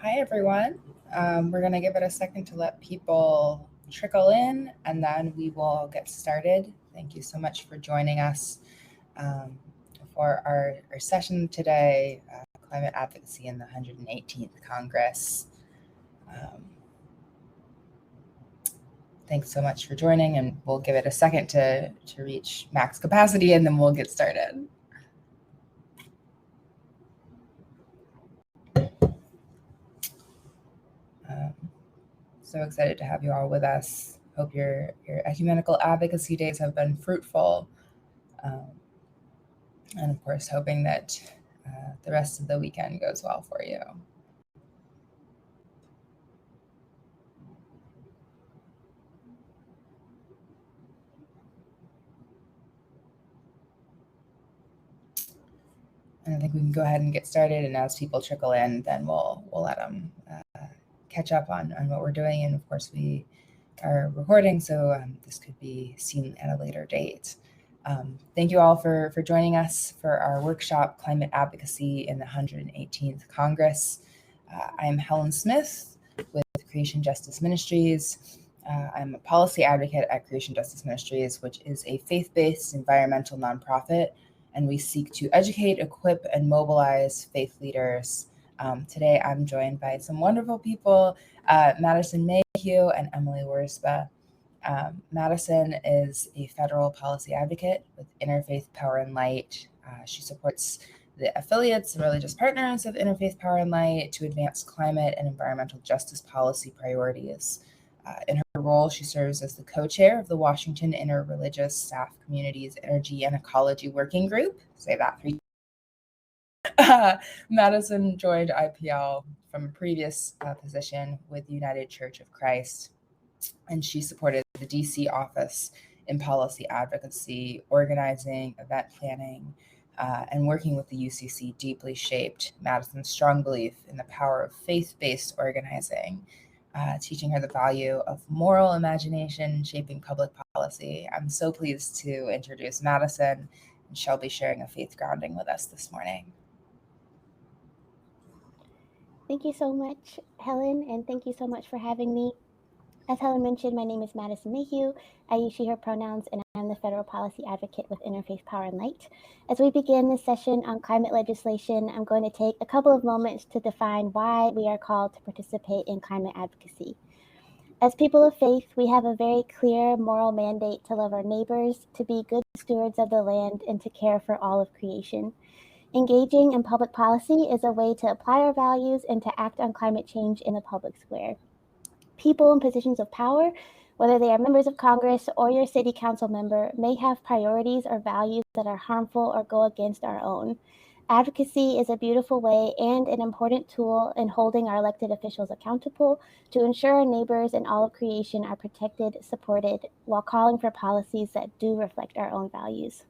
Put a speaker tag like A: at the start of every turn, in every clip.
A: Hi, everyone. We're going to give it a second to let people trickle in, and then we will get started. Thank you so much for joining us for our session today, Climate Advocacy in the 118th Congress. Thanks so much for joining, and we'll give it a second to reach max capacity, and then we'll get started. So excited to have you all with us. Hope your ecumenical advocacy days have been fruitful. And of course, hoping that the rest of the weekend goes well for you. And I think we can go ahead and get started. And as people trickle in, then we'll let them catch up on what we're doing. And of course, we are recording, so this could be seen at a later date. Thank you all for joining us for our workshop, Climate Advocacy in the 118th Congress. I'm Helen Smith with Creation Justice Ministries. I'm a policy advocate at Creation Justice Ministries, which is a faith-based environmental nonprofit, and we seek to educate, equip, and mobilize faith leaders. Today, I'm joined by some wonderful people, Madison Mayhew and Emily Worspa. Madison is a federal policy advocate with Interfaith Power and Light. She supports the affiliates and religious partners of Interfaith Power and Light to advance climate and environmental justice policy priorities. In her role, she serves as the co-chair of the Washington Interreligious Staff Communities Energy and Ecology Working Group. Say that 3 times. Madison joined IPL from a previous position with United Church of Christ, and she supported the DC office in policy advocacy, organizing, event planning, and working with the UCC deeply shaped Madison's strong belief in the power of faith-based organizing, teaching her the value of moral imagination shaping public policy. I'm so pleased to introduce Madison, and she'll be sharing a faith grounding with us this morning.
B: Thank you so much, Helen, and thank you so much for having me. As Helen mentioned, my name is Madison Mayhew. I use she, her pronouns, and I'm the federal policy advocate with Interfaith Power and Light. As we begin this session on climate legislation, I'm going to take a couple of moments to define why we are called to participate in climate advocacy. As people of faith, we have a very clear moral mandate to love our neighbors, to be good stewards of the land, and to care for all of creation. Engaging in public policy is a way to apply our values and to act on climate change in the public square. People in positions of power, whether they are members of Congress or your city council member, may have priorities or values that are harmful or go against our own. Advocacy is a beautiful way and an important tool in holding our elected officials accountable to ensure our neighbors and all of creation are protected, supported, while calling for policies that do reflect our own values.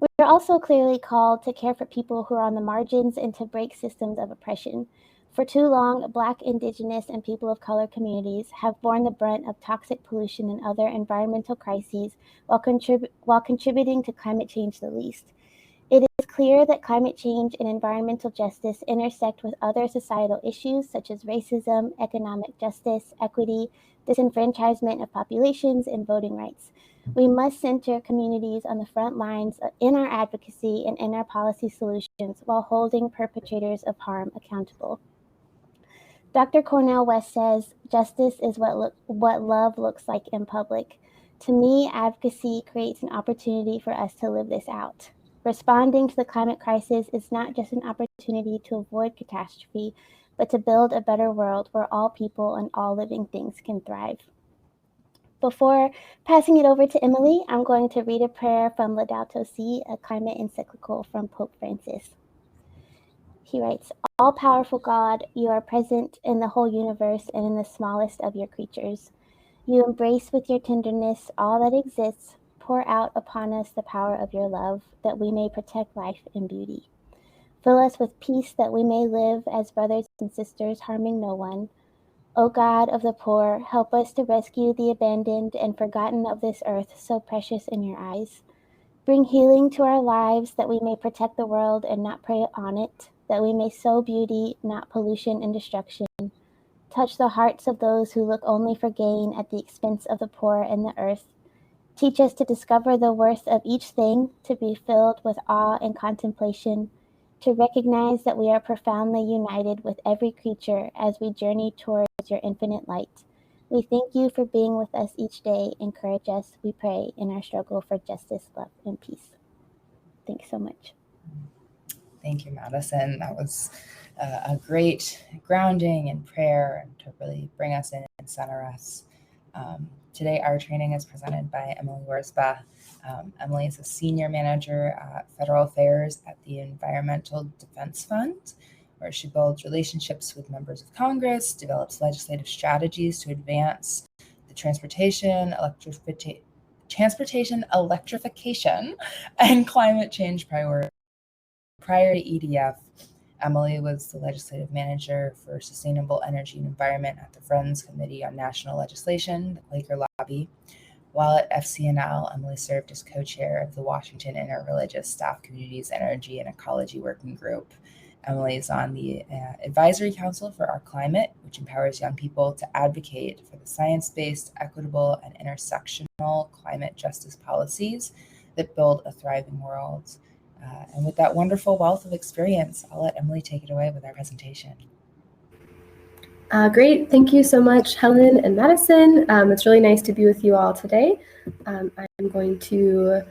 B: We are also clearly called to care for people who are on the margins and to break systems of oppression. For too long, Black, Indigenous, and people of color communities have borne the brunt of toxic pollution and other environmental crises while contributing to climate change the least. It is clear that climate change and environmental justice intersect with other societal issues such as racism, economic justice, equity, disenfranchisement of populations, and voting rights. We must center communities on the front lines in our advocacy and in our policy solutions while holding perpetrators of harm accountable. Dr. Cornel West says, justice is what love looks like in public. To me, advocacy creates an opportunity for us to live this out. Responding to the climate crisis is not just an opportunity to avoid catastrophe, but to build a better world where all people and all living things can thrive. Before passing it over to Emily, I'm going to read a prayer from Laudato Si, a climate encyclical from Pope Francis. He writes, all-powerful God, you are present in the whole universe and in the smallest of your creatures. You embrace with your tenderness all that exists. Pour out upon us the power of your love, that we may protect life and beauty. Fill us with peace, that we may live as brothers and sisters, harming no one. O God of the poor, help us to rescue the abandoned and forgotten of this earth, so precious in your eyes. Bring healing to our lives, that we may protect the world and not prey on it. that we may sow beauty, not pollution and destruction. Touch the hearts of those who look only for gain at the expense of the poor and the earth. Teach us to discover the worth of each thing, to be filled with awe and contemplation, to recognize that we are profoundly united with every creature as we journey towards your infinite light. We thank you for being with us each day. Encourage us, we pray, in our struggle for justice, love, and peace. Thanks so much.
A: Thank you, Madison. That was a great grounding and prayer to really bring us in and center us. Today, our training is presented by Emily Worsba. Emily is a senior manager at Federal Affairs at the Environmental Defense Fund, where she builds relationships with members of Congress, develops legislative strategies to advance the transportation, electrification, and climate change priorities. Prior to EDF, Emily was the legislative manager for sustainable energy and environment at the Friends Committee on National Legislation, the Quaker Lobby. While at FCNL, Emily served as co-chair of the Washington Interreligious Staff Community's Energy and Ecology Working Group. Emily is on the Advisory Council for Our Climate, which empowers young people to advocate for the science-based, equitable, and intersectional climate justice policies that build a thriving world. And with that wonderful wealth of experience, I'll let Emily take it away with our presentation.
C: Great. Thank you so much, Helen and Madison. It's really nice to be with you all today. I'm going to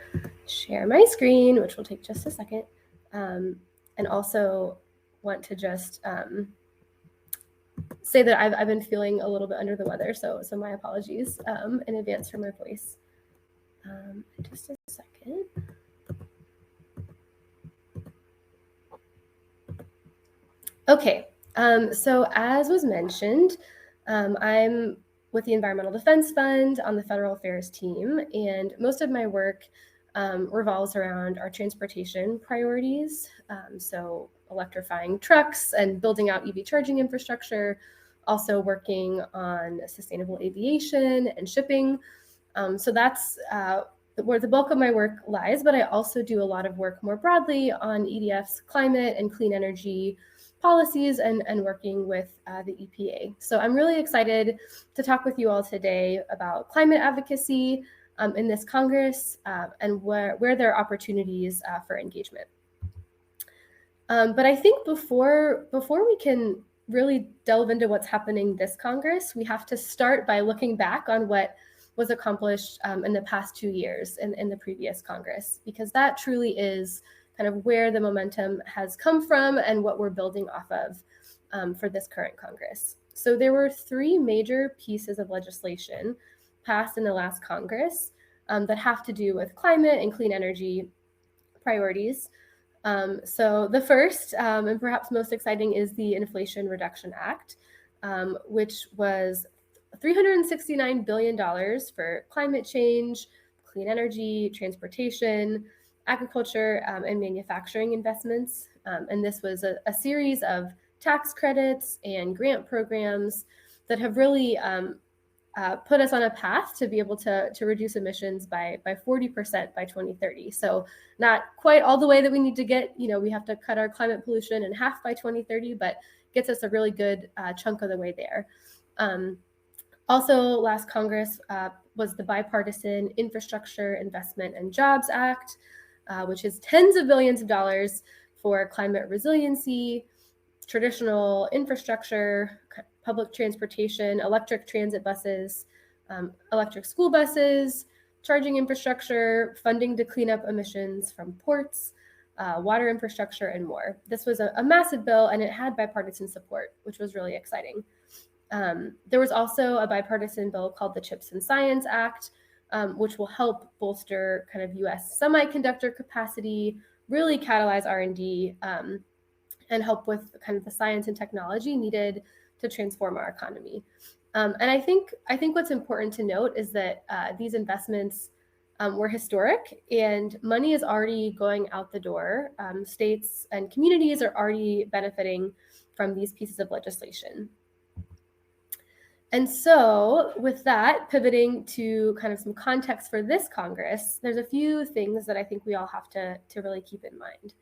C: share my screen, which will take just a second, and also want to just say that I've been feeling a little bit under the weather, so my apologies in advance for my voice. Just a second. Okay, so as was mentioned, I'm with the Environmental Defense Fund on the Federal Affairs team, and most of my work revolves around our transportation priorities. So electrifying trucks and building out EV charging infrastructure, also working on sustainable aviation and shipping. So that's where the bulk of my work lies, but I also do a lot of work more broadly on EDF's climate and clean energy policies and working with the EPA. So I'm really excited to talk with you all today about climate advocacy in this Congress and where there are opportunities for engagement. But I think before we can really delve into what's happening this Congress, we have to start by looking back on what was accomplished in the past 2 years in the previous Congress, because that truly is kind of where the momentum has come from and what we're building off of for this current Congress. So there were 3 major pieces of legislation passed in the last Congress that have to do with climate and clean energy priorities. So the first and perhaps most exciting is the Inflation Reduction Act, which was $369 billion for climate change, clean energy, transportation, agriculture, and manufacturing investments. And this was a series of tax credits and grant programs that have really put us on a path to be able to reduce emissions by 40% by 2030. So not quite all the way that we need to get, we have to cut our climate pollution in half by 2030, but gets us a really good chunk of the way there. Also, last Congress was the Bipartisan Infrastructure Investment and Jobs Act, which is tens of billions of dollars for climate resiliency, traditional infrastructure, public transportation, electric transit buses, electric school buses, charging infrastructure, funding to clean up emissions from ports, water infrastructure, and more. This was a massive bill, and it had bipartisan support, which was really exciting. There was also a bipartisan bill called the CHIPS and Science Act, which will help bolster kind of U.S. semiconductor capacity, really catalyze R&D, and help with kind of the science and technology needed to transform our economy. And I think what's important to note is that these investments were historic, and money is already going out the door. States and communities are already benefiting from these pieces of legislation. And so with that, pivoting to kind of some context for this Congress, there's a few things that I think we all have to really keep in mind.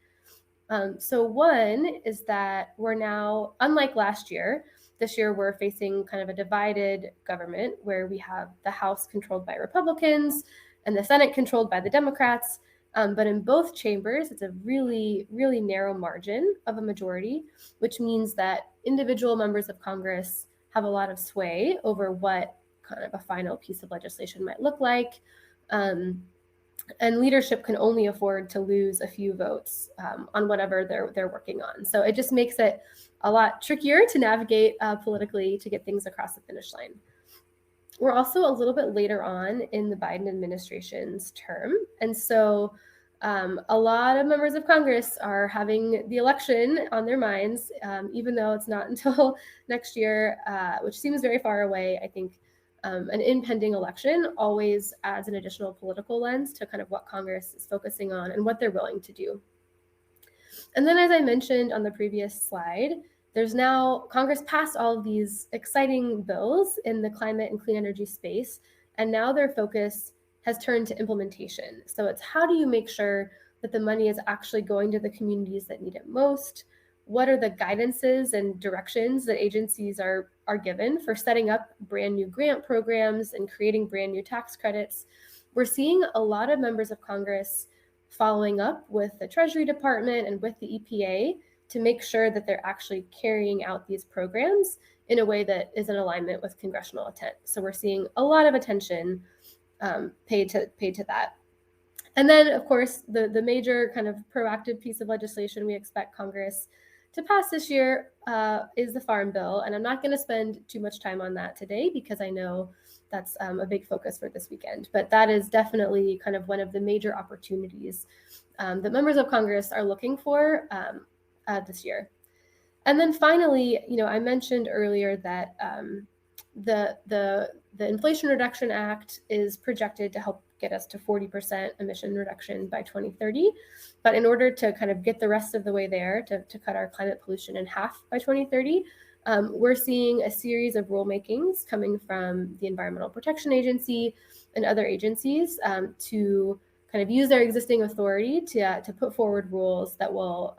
C: So one is that we're now, unlike last year, this year we're facing kind of a divided government where we have the House controlled by Republicans and the Senate controlled by the Democrats. But in both chambers, it's a really, really narrow margin of a majority, which means that individual members of Congress have a lot of sway over what kind of a final piece of legislation might look like. And leadership can only afford to lose a few votes on whatever they're working on. So it just makes it a lot trickier to navigate politically to get things across the finish line. We're also a little bit later on in the Biden administration's term. And so a lot of members of Congress are having the election on their minds, even though it's not until next year, which seems very far away. I think an impending election always adds an additional political lens to kind of what Congress is focusing on and what they're willing to do. And then, as I mentioned on the previous slide, there's now Congress passed all of these exciting bills in the climate and clean energy space, and now their focus has turned to implementation. So it's how do you make sure that the money is actually going to the communities that need it most? What are the guidances and directions that agencies are given for setting up brand new grant programs and creating brand new tax credits? We're seeing a lot of members of Congress following up with the Treasury Department and with the EPA to make sure that they're actually carrying out these programs in a way that is in alignment with congressional intent. So we're seeing a lot of attention paid to that. And then, of course, the major kind of proactive piece of legislation we expect Congress to pass this year is the Farm Bill. And I'm not going to spend too much time on that today because I know that's a big focus for this weekend. But that is definitely kind of one of the major opportunities that members of Congress are looking for this year. And then finally, I mentioned earlier that the Inflation Reduction Act is projected to help get us to 40% emission reduction by 2030. But in order to kind of get the rest of the way there, to cut our climate pollution in half by 2030, we're seeing a series of rulemakings coming from the Environmental Protection Agency and other agencies to kind of use their existing authority to put forward rules that will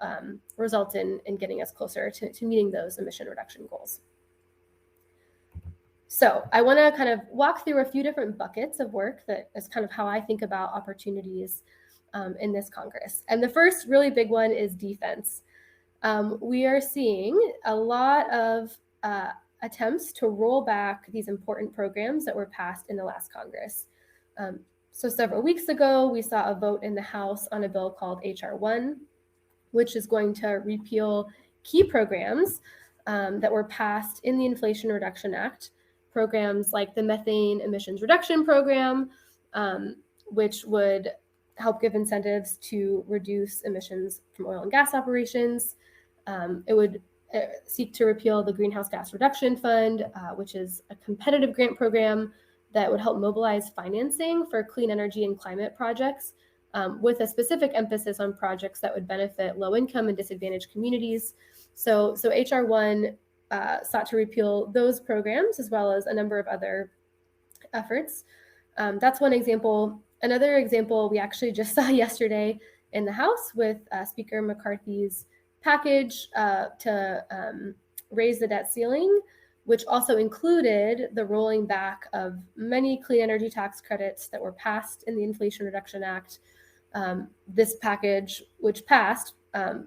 C: result in getting us closer to meeting those emission reduction goals. So I want to kind of walk through a few different buckets of work that is kind of how I think about opportunities in this Congress. And the first really big one is defense. We are seeing a lot of attempts to roll back these important programs that were passed in the last Congress. So several weeks ago, we saw a vote in the House on a bill called H.R. 1, which is going to repeal key programs that were passed in the Inflation Reduction Act. Programs like the Methane Emissions Reduction Program, which would help give incentives to reduce emissions from oil and gas operations. It would seek to repeal the Greenhouse Gas Reduction Fund, which is a competitive grant program that would help mobilize financing for clean energy and climate projects, with a specific emphasis on projects that would benefit low-income and disadvantaged communities. So H.R. 1 sought to repeal those programs as well as a number of other efforts. That's one example. Another example we actually just saw yesterday in the House with Speaker McCarthy's package to raise the debt ceiling, which also included the rolling back of many clean energy tax credits that were passed in the Inflation Reduction Act. This package, which passed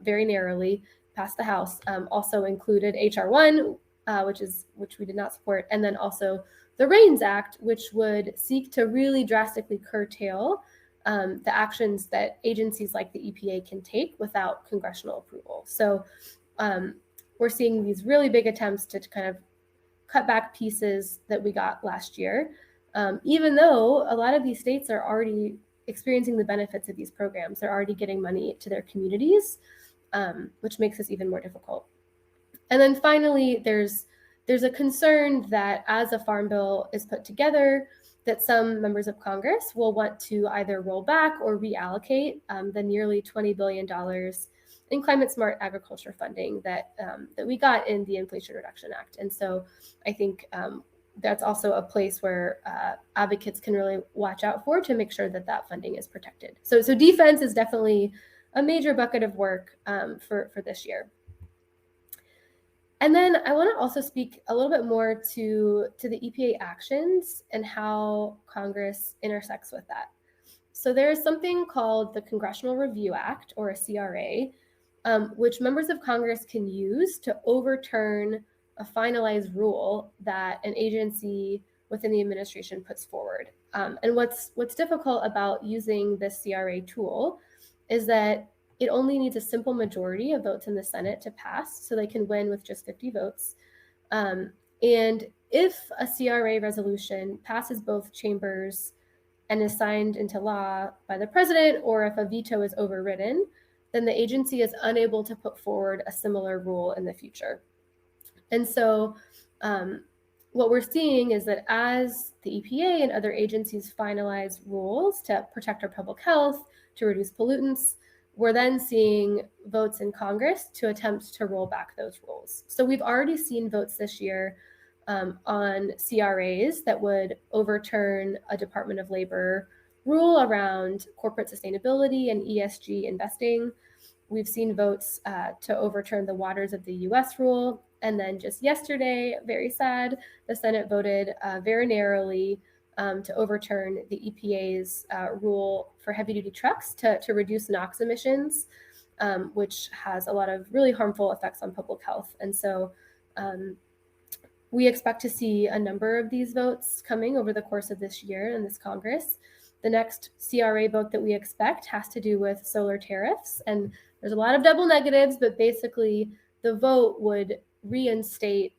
C: very narrowly, passed the House, also included H.R. 1, which we did not support, and then also the RAINS Act, which would seek to really drastically curtail the actions that agencies like the EPA can take without congressional approval. So we're seeing these really big attempts to kind of cut back pieces that we got last year, even though a lot of these states are already experiencing the benefits of these programs. They're already getting money to their communities, which makes this even more difficult. And then finally, there's a concern that as a farm bill is put together, that some members of Congress will want to either roll back or reallocate the nearly $20 billion in climate smart agriculture funding that we got in the Inflation Reduction Act. And so I think that's also a place where advocates can really watch out for to make sure that that funding is protected. So defense is definitely a major bucket of work for this year. And then I want to also speak a little bit more to the EPA actions and how Congress intersects with that. So there is something called the Congressional Review Act, or a CRA, which members of Congress can use to overturn a finalized rule that an agency within the administration puts forward. And what's difficult about using this CRA tool is that it only needs a simple majority of votes in the Senate to pass, so they can win with just 50 votes. And if a CRA resolution passes both chambers and is signed into law by the president, or if a veto is overridden, then the agency is unable to put forward a similar rule in the future. And so what we're seeing is that as the EPA and other agencies finalize rules to protect our public health, to reduce pollutants, we're then seeing votes in Congress to attempt to roll back those rules. So we've already seen votes this year on CRAs that would overturn a Department of Labor rule around corporate sustainability and ESG investing. We've seen votes to overturn the Waters of the US rule. And then just yesterday, very sad, the Senate voted very narrowly to overturn the EPA's rule for heavy-duty trucks to reduce NOx emissions, which has a lot of really harmful effects on public health. And so we expect to see a number of these votes coming over the course of this year in this Congress. The next CRA vote that we expect has to do with solar tariffs. And there's a lot of double negatives, but basically the vote would reinstate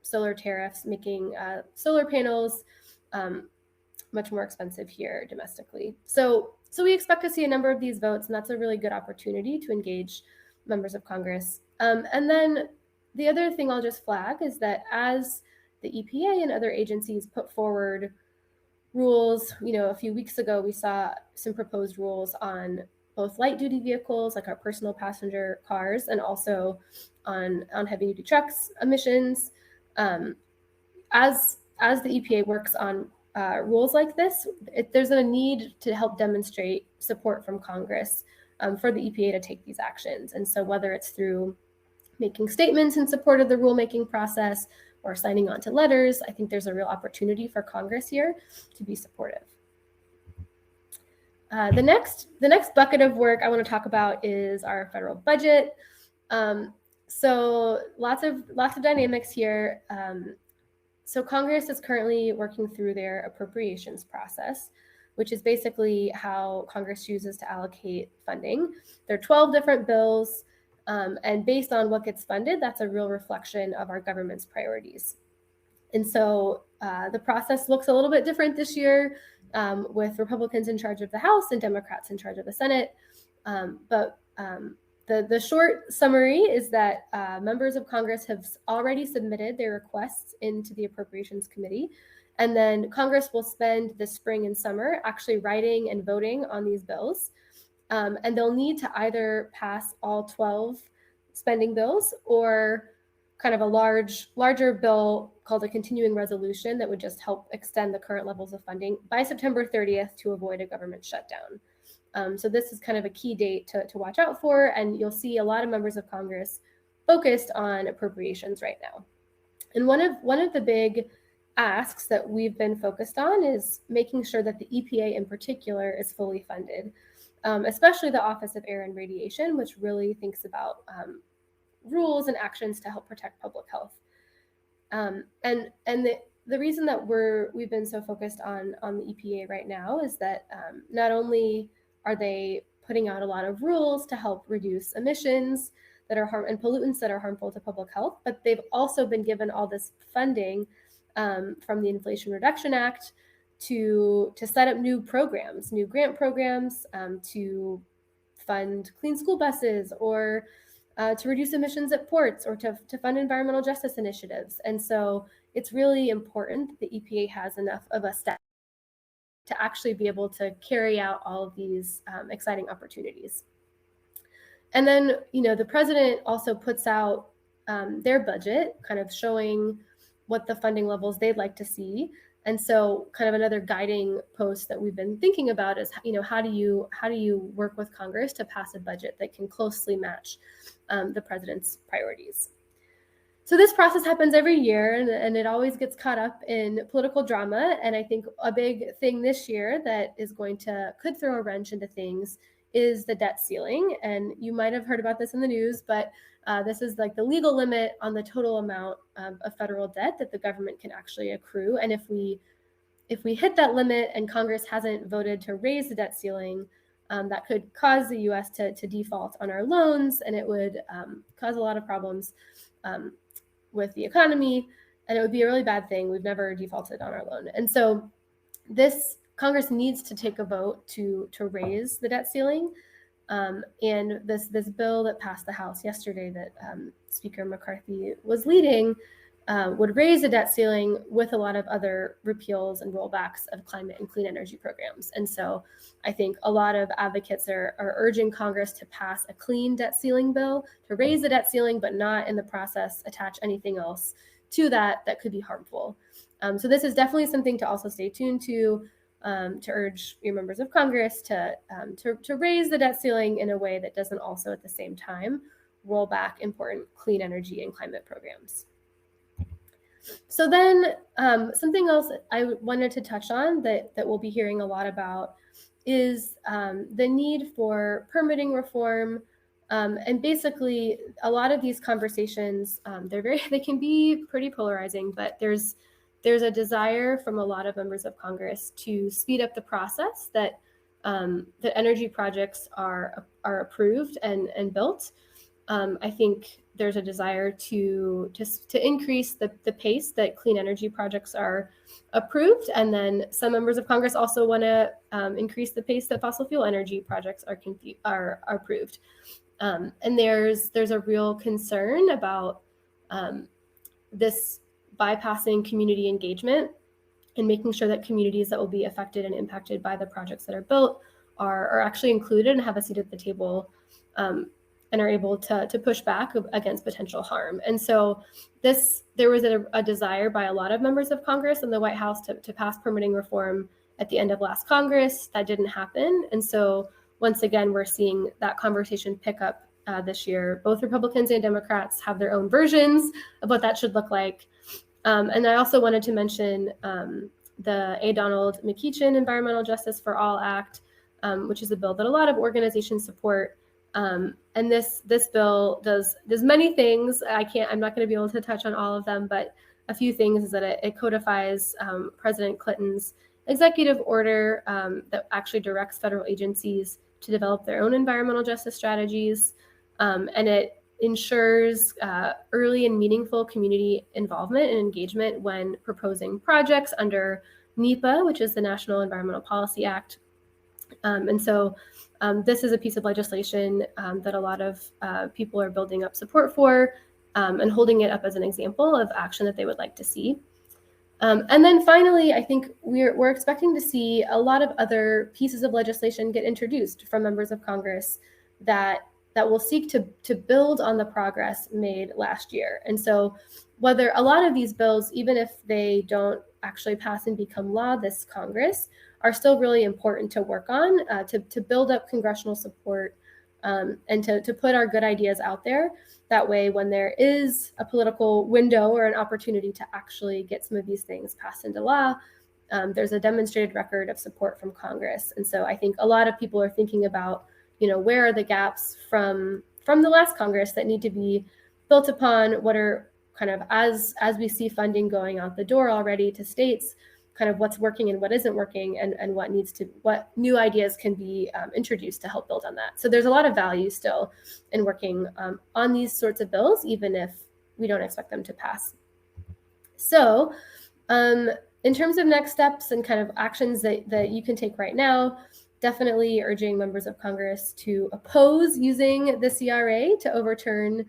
C: solar tariffs, making solar panels much more expensive here domestically. So we expect to see a number of these votes, and that's a really good opportunity to engage members of Congress. And then the other thing I'll just flag is that as the EPA and other agencies put forward rules, a few weeks ago, we saw some proposed rules on both light duty vehicles, like our personal passenger cars, and also on heavy duty trucks emissions. As the EPA works on rules like this, there's a need to help demonstrate support from Congress for the EPA to take these actions. And so whether it's through making statements in support of the rulemaking process or signing on to letters, I think there's a real opportunity for Congress here to be supportive. The next bucket of work I want to talk about is our federal budget. So lots of dynamics here. So Congress is currently working through their appropriations process, which is basically how Congress chooses to allocate funding. There are 12 different bills, and based on what gets funded, that's a real reflection of our government's priorities. And so the process looks a little bit different this year, with Republicans in charge of the House and Democrats in charge of the Senate. But the short summary is that members of Congress have already submitted their requests into the Appropriations Committee. And then Congress will spend the spring and summer actually writing and voting on these bills. And they'll need to either pass all 12 spending bills or kind of a larger bill called a continuing resolution that would just help extend the current levels of funding by September 30th to avoid a government shutdown. So this is kind of a key date to watch out for, and you'll see a lot of members of Congress focused on appropriations right now. And one of the big asks that we've been focused on is making sure that the EPA in particular is fully funded, especially the Office of Air and Radiation, which really thinks about rules and actions to help protect public health. And the reason that we've been so focused on the EPA right now is that not only are they putting out a lot of rules to help reduce emissions that are and pollutants that are harmful to public health, but they've also been given all this funding from the Inflation Reduction Act to set up new programs, new grant programs, to fund clean school buses, or to reduce emissions at ports, or to fund environmental justice initiatives. And so it's really important that the EPA has enough of a staff to actually be able to carry out all of these exciting opportunities. And then, the president also puts out their budget, kind of showing what the funding levels they'd like to see And so kind of another guiding post that we've been thinking about is, how do you work with Congress to pass a budget that can closely match the president's priorities? So this process happens every year, and it always gets caught up in political drama. And I think a big thing this year that could throw a wrench into things is the debt ceiling. And you might have heard about this in the news, but this is like the legal limit on the total amount of federal debt that the government can actually accrue. And if we hit that limit and Congress hasn't voted to raise the debt ceiling, that could cause the U.S. to default on our loans, and it would cause a lot of problems with the economy, and it would be a really bad thing. We've never defaulted on our loan. And so this Congress needs to take a vote to raise the debt ceiling. And this bill that passed the House yesterday that Speaker McCarthy was leading would raise the debt ceiling with a lot of other repeals and rollbacks of climate and clean energy programs. And so I think a lot of advocates are urging Congress to pass a clean debt ceiling bill, to raise the debt ceiling, but not in the process attach anything else to that could be harmful. So this is definitely something to also stay tuned to urge your members of Congress to raise the debt ceiling in a way that doesn't also at the same time roll back important clean energy and climate programs. So then something else I wanted to touch on that we'll be hearing a lot about is the need for permitting reform. And basically, a lot of these conversations, they can be pretty polarizing, but there's a desire from a lot of members of Congress to speed up the process that energy projects are approved and built. I think there's a desire to increase the pace that clean energy projects are approved, and then some members of Congress also want to increase the pace that fossil fuel energy projects are approved. And there's a real concern about this bypassing community engagement and making sure that communities that will be affected and impacted by the projects that are built are actually included and have a seat at the table, and are able to push back against potential harm. And so there was a desire by a lot of members of Congress and the White House to pass permitting reform at the end of last Congress. That didn't happen. And so once again, we're seeing that conversation pick up this year. Both Republicans and Democrats have their own versions of what that should look like. And I also wanted to mention the A. Donald McEachin Environmental Justice for All Act, which is a bill that a lot of organizations support. And this bill does many things. I'm not going to be able to touch on all of them, but a few things is that it codifies President Clinton's executive order that actually directs federal agencies to develop their own environmental justice strategies. And it ensures early and meaningful community involvement and engagement when proposing projects under NEPA, which is the National Environmental Policy Act. And so this is a piece of legislation that a lot of people are building up support for and holding it up as an example of action that they would like to see. And then finally, I think we're expecting to see a lot of other pieces of legislation get introduced from members of Congress that will seek to build on the progress made last year. And so whether a lot of these bills, even if they don't actually pass and become law this Congress, are still really important to work on, to build up congressional support and to put our good ideas out there. That way, when there is a political window or an opportunity to actually get some of these things passed into law, there's a demonstrated record of support from Congress. And so I think a lot of people are thinking about, where are the gaps from the last Congress that need to be built upon? What are kind of, as we see funding going out the door already to states, kind of what's working and what isn't working, and what new ideas can be introduced to help build on that. So there's a lot of value still in working on these sorts of bills, even if we don't expect them to pass. So in terms of next steps and kind of actions that you can take right now, definitely urging members of Congress to oppose using the CRA to overturn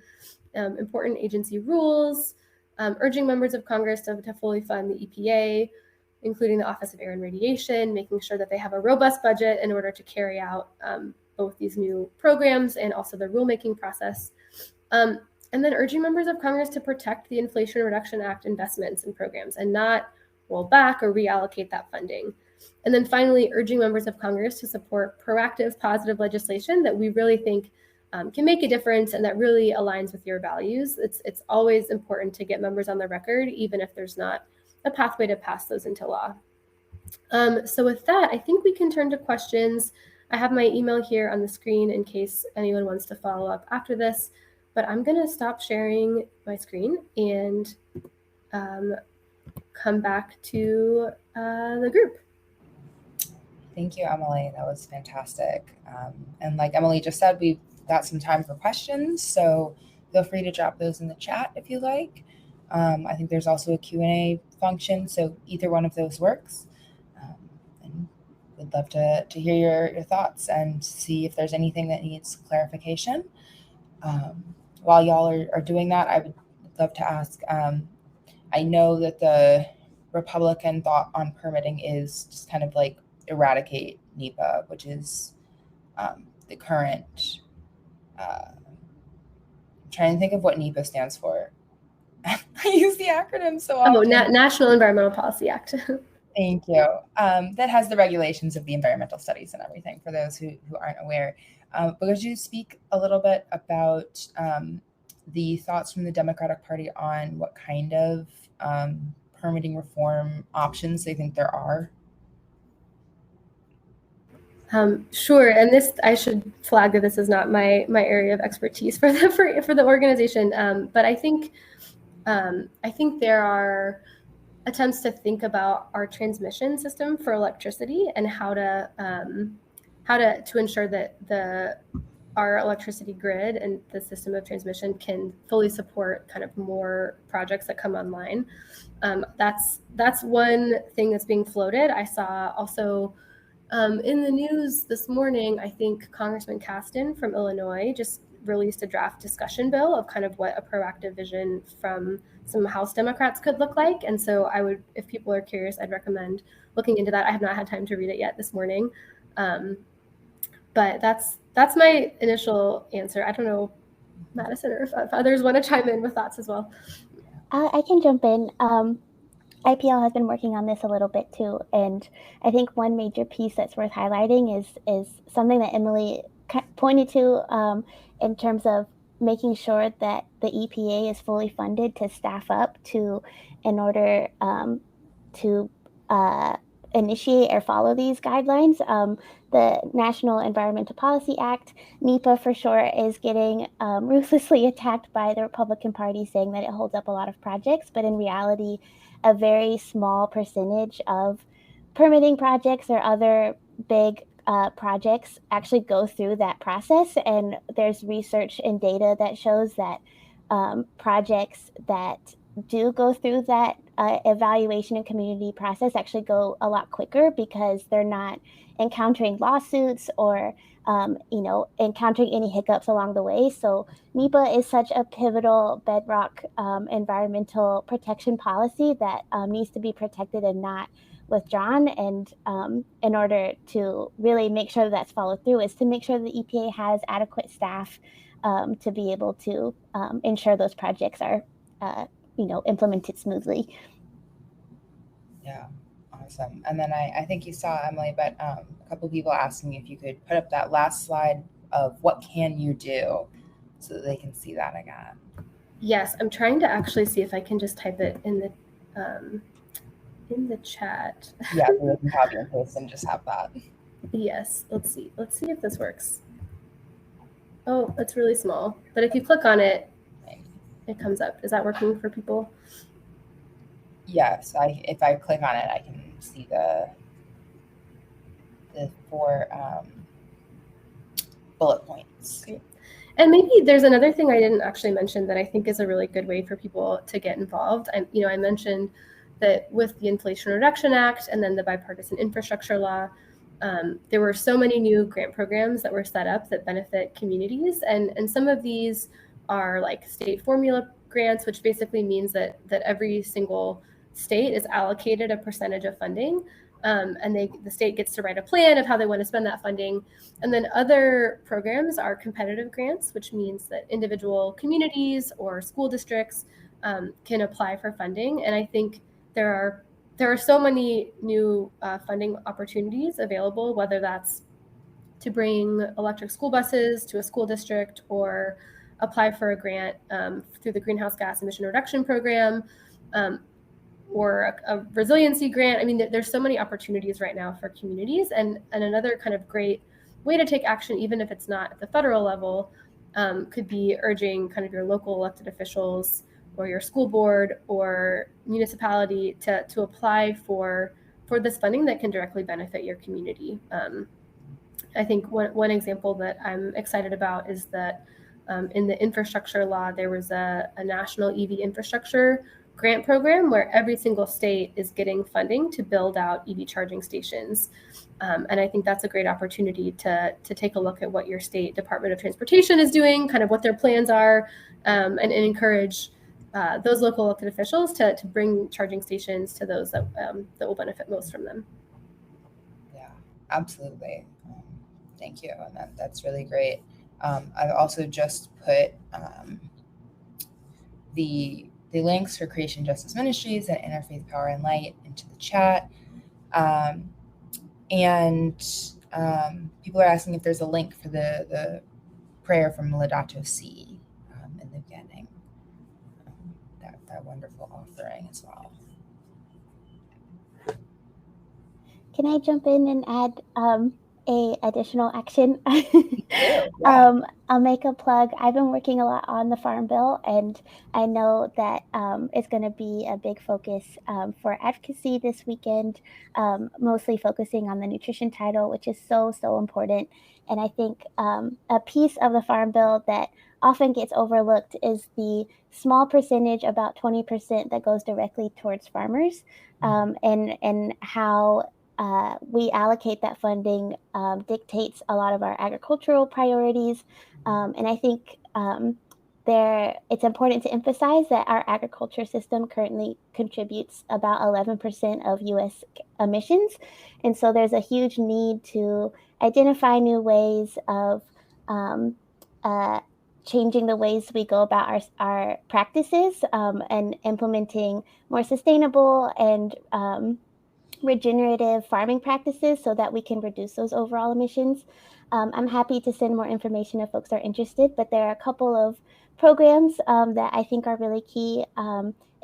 C: important agency rules, urging members of Congress to fully fund the EPA, including the Office of Air and Radiation, making sure that they have a robust budget in order to carry out both these new programs and also the rulemaking process. And then urging members of Congress to protect the Inflation Reduction Act investments and programs and not roll back or reallocate that funding. And then finally, urging members of Congress to support proactive, positive legislation that we really think can make a difference and that really aligns with your values. It's always important to get members on the record, even if there's not a pathway to pass those into law. So with that, I think we can turn to questions. I have my email here on the screen in case anyone wants to follow up after this, but I'm going to stop sharing my screen and come back to the group.
A: Thank you, Emily. That was fantastic. And like Emily just said, we've got some time for questions, so feel free to drop those in the chat if you like. I think there's also a Q&A function, so either one of those works. And we'd love to hear your thoughts and see if there's anything that needs clarification. While y'all are doing that, I would love to ask, I know that the Republican thought on permitting is just kind of like eradicate NEPA, which is the current, I'm trying to think of what NEPA stands for. I use the acronym so often.
C: Oh, National Environmental Policy Act.
A: Thank you. That has the regulations of the environmental studies and everything for those who aren't aware. But could you speak a little bit about the thoughts from the Democratic Party on what kind of permitting reform options they think there are?
C: Sure, and this, I should flag that this is not my area of expertise for the organization, but I think there are attempts to think about our transmission system for electricity and how to ensure that our electricity grid and the system of transmission can fully support kind of more projects that come online. That's one thing that's being floated. I saw also in the news this morning, I think Congressman Caston from Illinois just released a draft discussion bill of kind of what a proactive vision from some House Democrats could look like. And so I would, if people are curious, I'd recommend looking into that. I have not had time to read it yet this morning. But that's my initial answer. I don't know, Madison, or if others want to chime in with thoughts as well.
B: I can jump in. IPL has been working on this a little bit too, and I think one major piece that's worth highlighting is something that Emily pointed to in terms of making sure that the EPA is fully funded to staff up in order to initiate or follow these guidelines. The National Environmental Policy Act, NEPA for short, is getting ruthlessly attacked by the Republican Party, saying that it holds up a lot of projects, but in reality, a very small percentage of permitting projects or other big projects actually go through that process. And there's research and data that shows that projects that do go through that evaluation and community process actually go a lot quicker because they're not encountering lawsuits or encountering any hiccups along the way. So NEPA is such a pivotal bedrock environmental protection policy that needs to be protected and not withdrawn. And in order to really make sure that's followed through is to make sure the EPA has adequate staff to be able to ensure those projects are implemented smoothly.
A: Yeah, awesome. And then I think you saw, Emily, but a couple of people asking if you could put up that last slide of what can you do so that they can see that again.
C: Yes, I'm trying to actually see if I can just type it in the chat.
A: Yeah, so we can copy and paste and just have that.
C: Yes, let's see if this works. Oh, it's really small, but if you click on it, it comes up. Is that working for people?
A: Yes, if I click on it, I can see the 4 bullet points.
C: Okay. And maybe there's another thing I didn't actually mention that I think is a really good way for people to get involved. I mentioned that with the Inflation Reduction Act and then the bipartisan infrastructure law, there were so many new grant programs that were set up that benefit communities. And some of these are like state formula grants, which basically means that every single state is allocated a percentage of funding. And the state gets to write a plan of how they want to spend that funding. And then other programs are competitive grants, which means that individual communities or school districts can apply for funding. And I think there's there are so many new funding opportunities available, whether that's to bring electric school buses to a school district or apply for a grant through the Greenhouse Gas Emission Reduction Program, or a resiliency grant. I mean, there's so many opportunities right now for communities, and another kind of great way to take action, even if it's not at the federal level, could be urging kind of your local elected officials or your school board or municipality to apply for this funding that can directly benefit your community. I think one example that I'm excited about is that in the infrastructure law, there was a national EV infrastructure grant program where every single state is getting funding to build out EV charging stations. And I think that's a great opportunity to take a look at what your state Department of Transportation is doing, kind of what their plans are, and encourage those local elected officials to bring charging stations to those that will benefit most from them.
A: Yeah, absolutely. Thank you. And that's really great. I've also just put the links for Creation Justice Ministries and Interfaith Power and Light into the chat. And people are asking if there's a link for the prayer from Laudato Si in the beginning. That wonderful offering as well.
B: Can I jump in and add a additional action?
A: Yeah.
B: I'll make a plug. I've been working a lot on the Farm Bill, and I know that it's going to be a big focus for advocacy this weekend, mostly focusing on the nutrition title, which is so important. And I think a piece of the Farm Bill that often gets overlooked is the small percentage, about 20%, that goes directly towards farmers, and how we allocate that funding dictates a lot of our agricultural priorities. And I think it's important to emphasize that our agriculture system currently contributes about 11% of U.S. emissions. And so there's a huge need to identify new ways of changing the ways we go about our practices, and implementing more sustainable and regenerative farming practices so that we can reduce those overall emissions. I'm happy to send more information if folks are interested, but there are a couple of programs that I think are really key.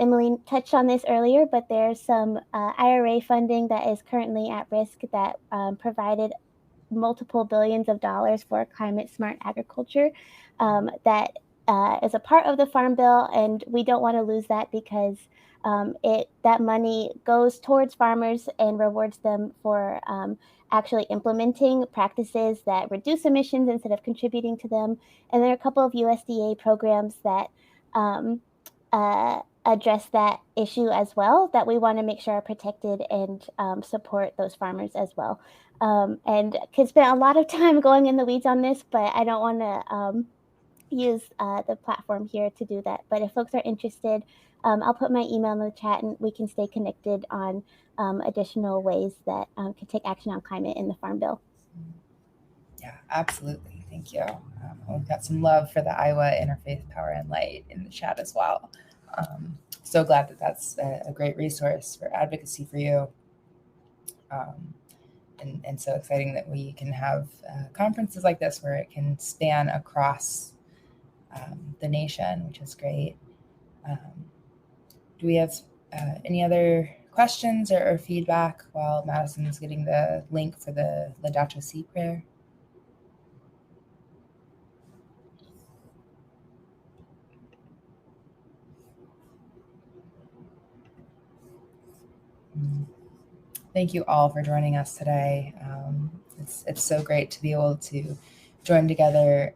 B: Emily touched on this earlier, but there's some IRA funding that is currently at risk that provided multiple billions of dollars for climate smart agriculture that is a part of the Farm Bill, and we don't want to lose that because that money goes towards farmers and rewards them for actually implementing practices that reduce emissions instead of contributing to them. And there are a couple of USDA programs that address that issue as well, that we want to make sure are protected and support those farmers as well. And could spend a lot of time going in the weeds on this, but I don't want to use the platform here to do that. But if folks are interested, I'll put my email in the chat and we can stay connected on additional ways that could take action on climate in the Farm Bill.
A: Yeah, absolutely. Thank you. We've got some love for the Iowa Interfaith Power and Light in the chat as well. So glad that that's a great resource for advocacy for you. And so exciting that we can have conferences like this where it can span across the nation, which is great. Do we have any other questions or feedback while Madison's getting the link for the Laudato Si prayer? Thank you all for joining us today. It's so great to be able to join together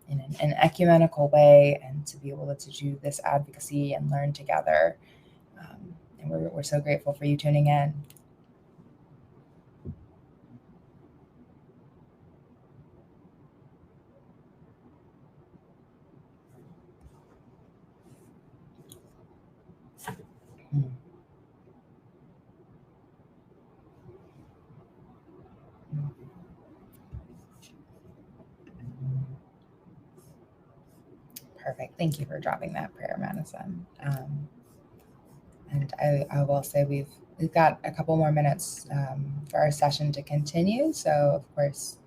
A: in an ecumenical way and to be able to do this advocacy and learn together. And we're so grateful for you tuning in. Perfect. Thank you for dropping that prayer, Madison. And I will say we've we've got a couple more minutes for our session to continue. So of course,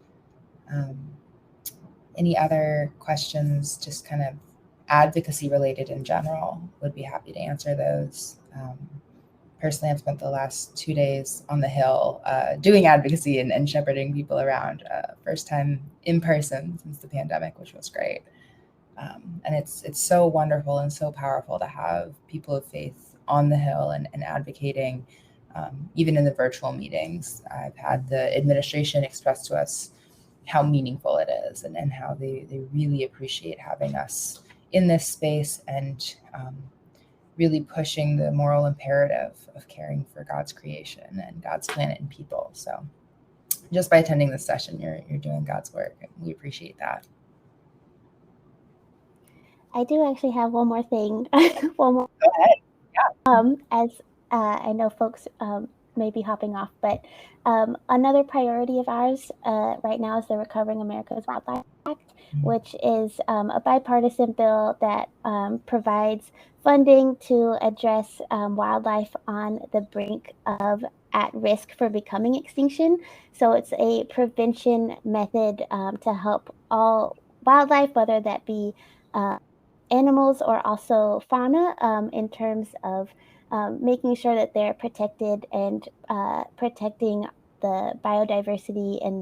A: any other questions, just kind of advocacy related in general, would be happy to answer those. Personally, I've spent the last 2 days on the Hill doing advocacy and shepherding people around. First time in person since the pandemic, which was great. And it's so wonderful and so powerful to have people of faith on the Hill and advocating, even in the virtual meetings. I've had the administration express to us how meaningful it is and how they really appreciate having us in this space and really pushing the moral imperative of caring for God's creation and God's planet and people. So just by attending this session, you're doing God's work, and we appreciate that.
B: I do actually have one more thing. One more.
A: Go ahead. Yeah.
B: As I know folks may be hopping off, but another priority of ours right now is the Recovering America's Wildlife Act, which is a bipartisan bill that provides funding to address wildlife on the brink of at risk for becoming extinction. So it's a prevention method to help all wildlife, whether that be animals or also fauna, in terms of making sure that they're protected and protecting the biodiversity and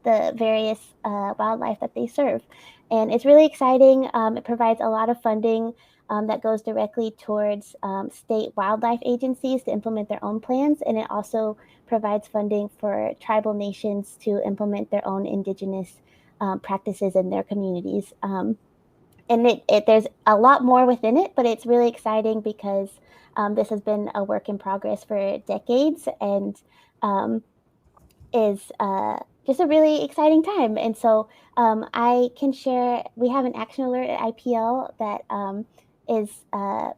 B: the various wildlife that they serve. And it's really exciting. It provides a lot of funding that goes directly towards state wildlife agencies to implement their own plans. And it also provides funding for tribal nations to implement their own indigenous practices in their communities. And there's a lot more within it, but it's really exciting because this has been a work in progress for decades and is just a really exciting time. And so I can share, we have an action alert at IPL that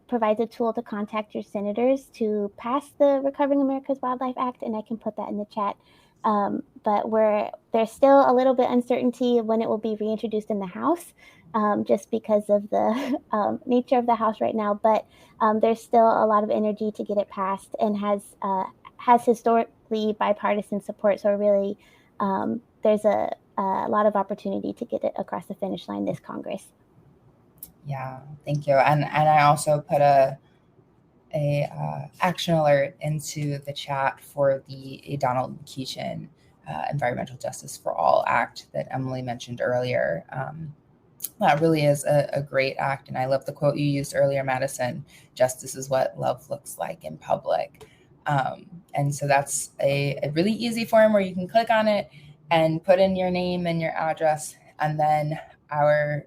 B: provides a tool to contact your senators to pass the Recovering America's Wildlife Act, and I can put that in the chat. But there's still a little bit uncertainty when it will be reintroduced in the House, just because of the nature of the House right now. But there's still a lot of energy to get it passed, and has historically bipartisan support. So really, there's a lot of opportunity to get it across the finish line this Congress.
A: Yeah, thank you. And I also put a action alert into the chat for the Donald Keaton Environmental Justice for All Act that Emily mentioned earlier. That really is a great act. And I love the quote you used earlier, Madison: justice is what love looks like in public. And so that's a really easy form where you can click on it and put in your name and your address. And then our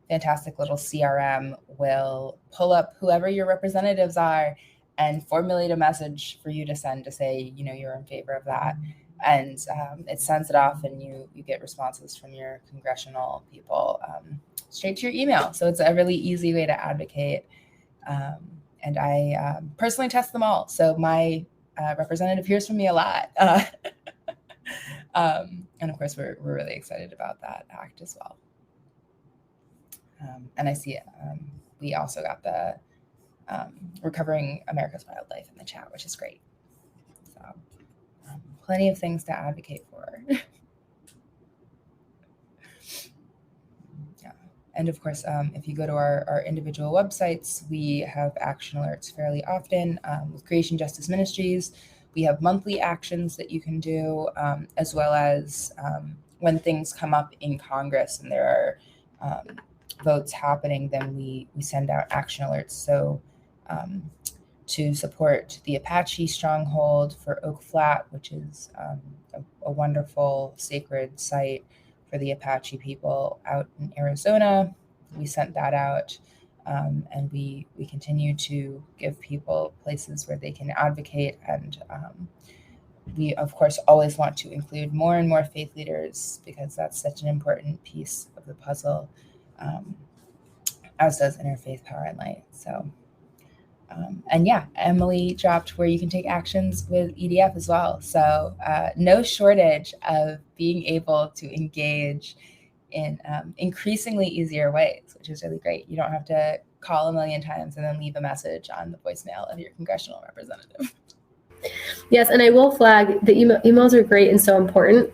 A: fantastic little CRM will pull up whoever your representatives are and formulate a message for you to send to say, you're in favor of that. And it sends it off, and you get responses from your congressional people straight to your email. So it's a really easy way to advocate. And I personally test them all. So my representative hears from me a lot. And of course, we're really excited about that act as well. And I see we also got the Recovering America's Wildlife in the chat, which is great. So plenty of things to advocate for. Yeah. And of course, if you go to our individual websites, we have action alerts fairly often. With Creation Justice Ministries, we have monthly actions that you can do, as well as when things come up in Congress and there are votes happening, then we send out action alerts. So to support the Apache stronghold for Oak Flat, which is a wonderful sacred site for the Apache people out in Arizona, we sent that out. And we continue to give people places where they can advocate. And we, of course, always want to include more and more faith leaders, because that's such an important piece of the puzzle, as does Interfaith Power and Light. So, and yeah, Emily dropped where you can take actions with EDF as well. So no shortage of being able to engage in increasingly easier ways, which is really great. You don't have to call a million times and then leave a message on the voicemail of your congressional representative.
C: Yes, and I will flag the emails are great and so important.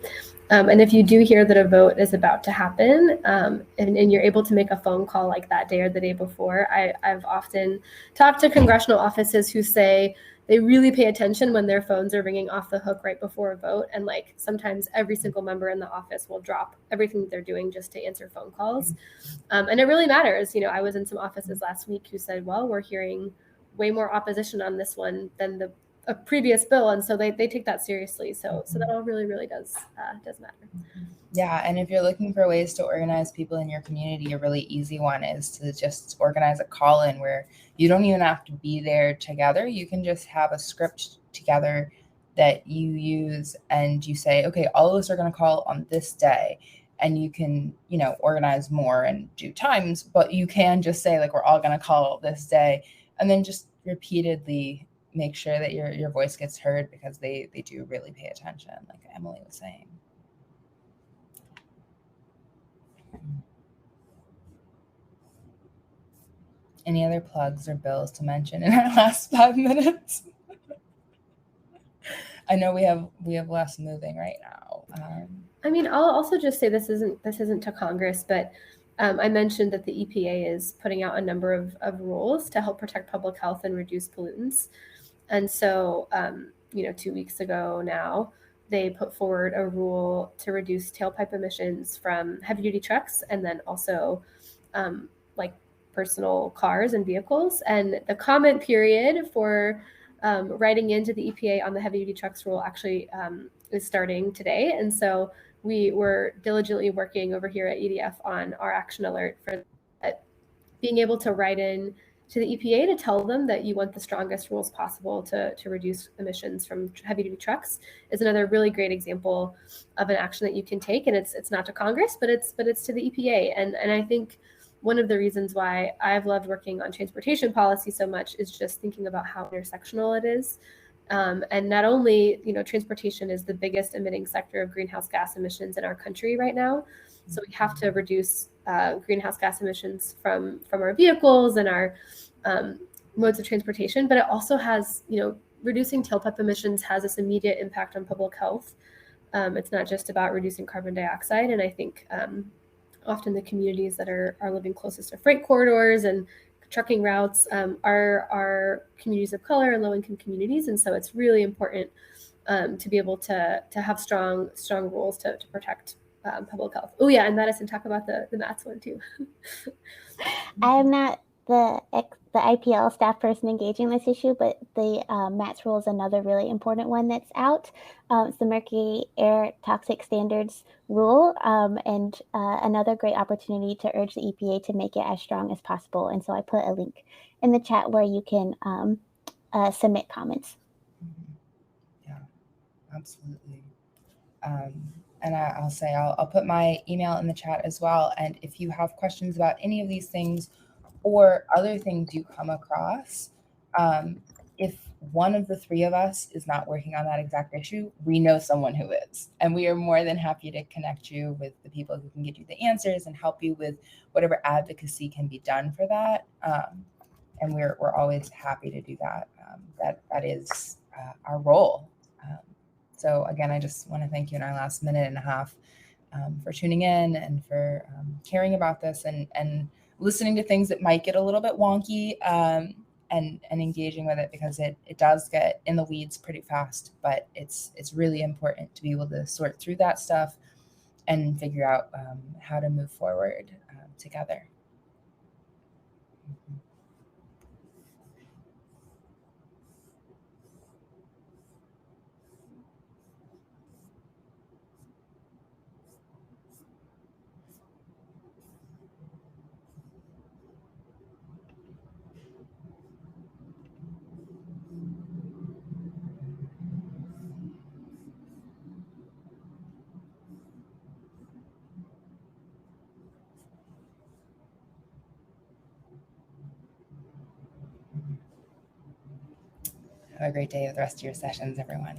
C: And if you do hear that a vote is about to happen, and you're able to make a phone call like that day or the day before, I've often talked to congressional offices who say they really pay attention when their phones are ringing off the hook right before a vote. And like sometimes every single member in the office will drop everything that they're doing just to answer phone calls. And it really matters. You know, I was in some offices last week who said, well, we're hearing way more opposition on this one than a previous bill, and so they take that seriously. So that all really does matter.
A: Yeah, and if you're looking for ways to organize people in your community, a really easy one is to just organize a call-in where you don't even have to be there together. You can just have a script together that you use, and you say, okay, all of us are going to call on this day, and you can, you know, organize more and do times, but you can just say like, we're all going to call this day, and then just repeatedly make sure that your voice gets heard, because they do really pay attention, like Emily was saying. Any other plugs or bills to mention in our last 5 minutes? I know we have less moving right now.
C: I mean, I'll also just say this isn't to Congress, but I mentioned that the EPA is putting out a number of rules to help protect public health and reduce pollutants. And so, 2 weeks ago now, they put forward a rule to reduce tailpipe emissions from heavy-duty trucks, and then also like personal cars and vehicles. And the comment period for writing into the EPA on the heavy-duty trucks rule actually is starting today. And so we were diligently working over here at EDF on our action alert for that, being able to write in to the EPA to tell them that you want the strongest rules possible to reduce emissions from heavy-duty trucks is another really great example of an action that you can take. And it's not to Congress, but it's to the EPA. And I think one of the reasons why I've loved working on transportation policy so much is just thinking about how intersectional it is. And not only, transportation is the biggest emitting sector of greenhouse gas emissions in our country right now. So we have to reduce greenhouse gas emissions from our vehicles and our modes of transportation, but it also has, reducing tailpipe emissions has this immediate impact on public health. It's not just about reducing carbon dioxide. And I think often the communities that are living closest to freight corridors and trucking routes are communities of color and low-income communities. And so it's really important to be able to have strong rules to protect public health. Oh yeah, and Madison, talk about the MATS one too.
B: I'm not the IPL staff person engaging this issue, but the MATS rule is another really important one that's out. It's the Mercury Air Toxic Standards rule, and another great opportunity to urge the EPA to make it as strong as possible. And so I put a link in the chat where you can submit comments.
A: Yeah, absolutely. And I'll say I'll put my email in the chat as well. And if you have questions about any of these things or other things you come across, if one of the three of us is not working on that exact issue, we know someone who is. And we are more than happy to connect you with the people who can get you the answers and help you with whatever advocacy can be done for that. And we're always happy to do that. That is our role. So again, I just want to thank you in our last minute and a half for tuning in and for caring about this and listening to things that might get a little bit wonky and engaging with it, because it does get in the weeds pretty fast. But it's really important to be able to sort through that stuff and figure out how to move forward together. Mm-hmm. Have a great day with the rest of your sessions, everyone.